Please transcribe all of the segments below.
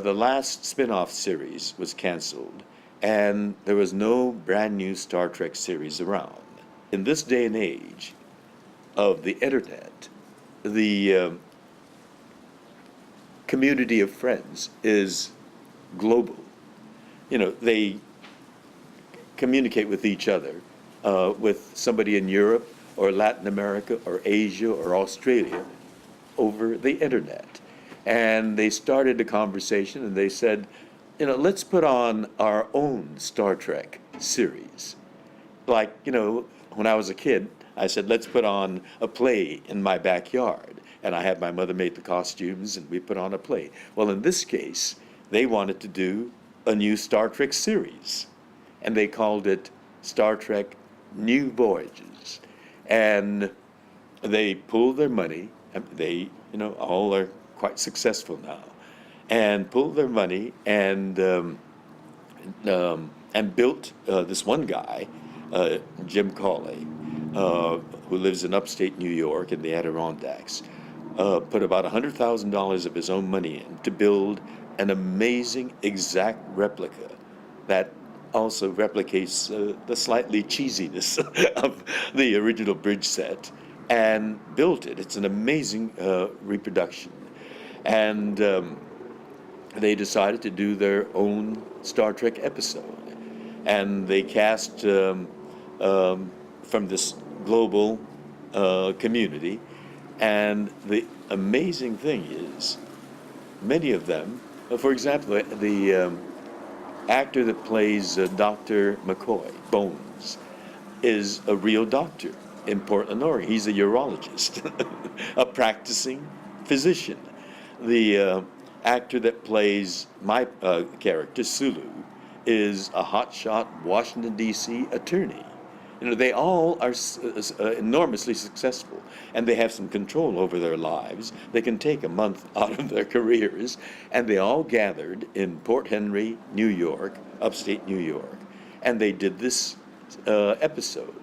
the last spin-off series was canceled, and there was no brand new Star Trek series around. In this day and age of the internet, the community of friends is global. You know, they communicate with each other, with somebody in Europe or Latin America or Asia or Australia over the internet. And they started a conversation and they said, you know, let's put on our own Star Trek series. Like, you know, when I was a kid, I said, let's put on a play in my backyard. And I had my mother make the costumes and we put on a play. Well, in this case, they wanted to do a new Star Trek series. And they called it Star Trek New Voyages. And they pulled their money, and they, you know, all are quite successful now, and pulled their money and built this one guy, Jim Cawley, who lives in upstate New York in the Adirondacks, put about $100,000 of his own money in to build an amazing exact replica that also replicates the slightly cheesiness of the original bridge set, and built it. It's an amazing reproduction. And they decided to do their own Star Trek episode. And they cast from this global community. And the amazing thing is, many of them, for example, the actor that plays Dr. McCoy, Bones, is a real doctor in Portland, Oregon. He's a urologist, a practicing physician. The actor that plays my character, Sulu, is a hotshot Washington, D.C. attorney. You know, they all are enormously successful, and they have some control over their lives. They can take a month out of their careers, and they all gathered in Port Henry, New York, upstate New York, and they did this episode.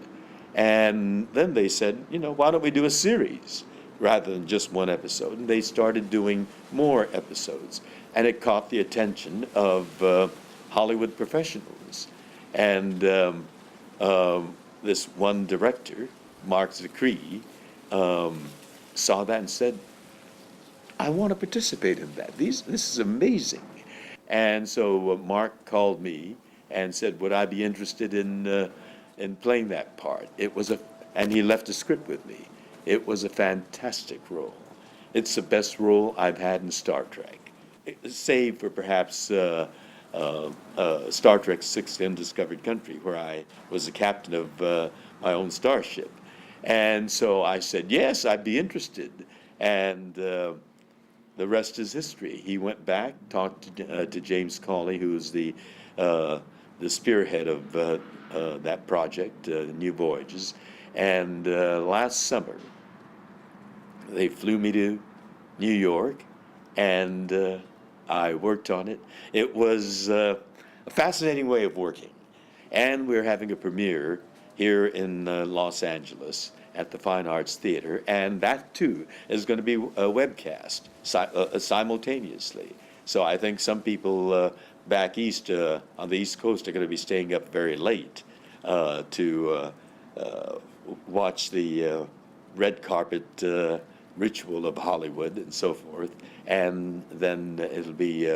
And then they said, you know, why don't we do a series rather than just one episode? And they started doing more episodes, and it caught the attention of Hollywood professionals. And this one director, Mark Zakri, saw that and said, I want to participate in that. This is amazing. And so Mark called me and said, would I be interested in playing that part? And he left a script with me. It was a fantastic role. It's the best role I've had in Star Trek, save for perhaps Star Trek Sixth Undiscovered Country, where I was the captain of my own starship. And so I said, yes, I'd be interested. And the rest is history. He went back, talked to James Cawley, who's the spearhead of that project, New Voyages. And last summer, they flew me to New York, and I worked on it. It was a fascinating way of working. And we're having a premiere here in Los Angeles at the Fine Arts Theater, and that too is going to be a webcast simultaneously. So I think some people back east on the East Coast are going to be staying up very late to watch the red carpet ritual of Hollywood and so forth, and then it'll be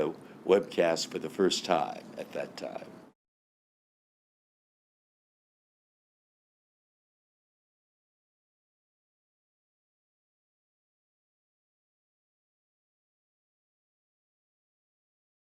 webcast for the first time at that time.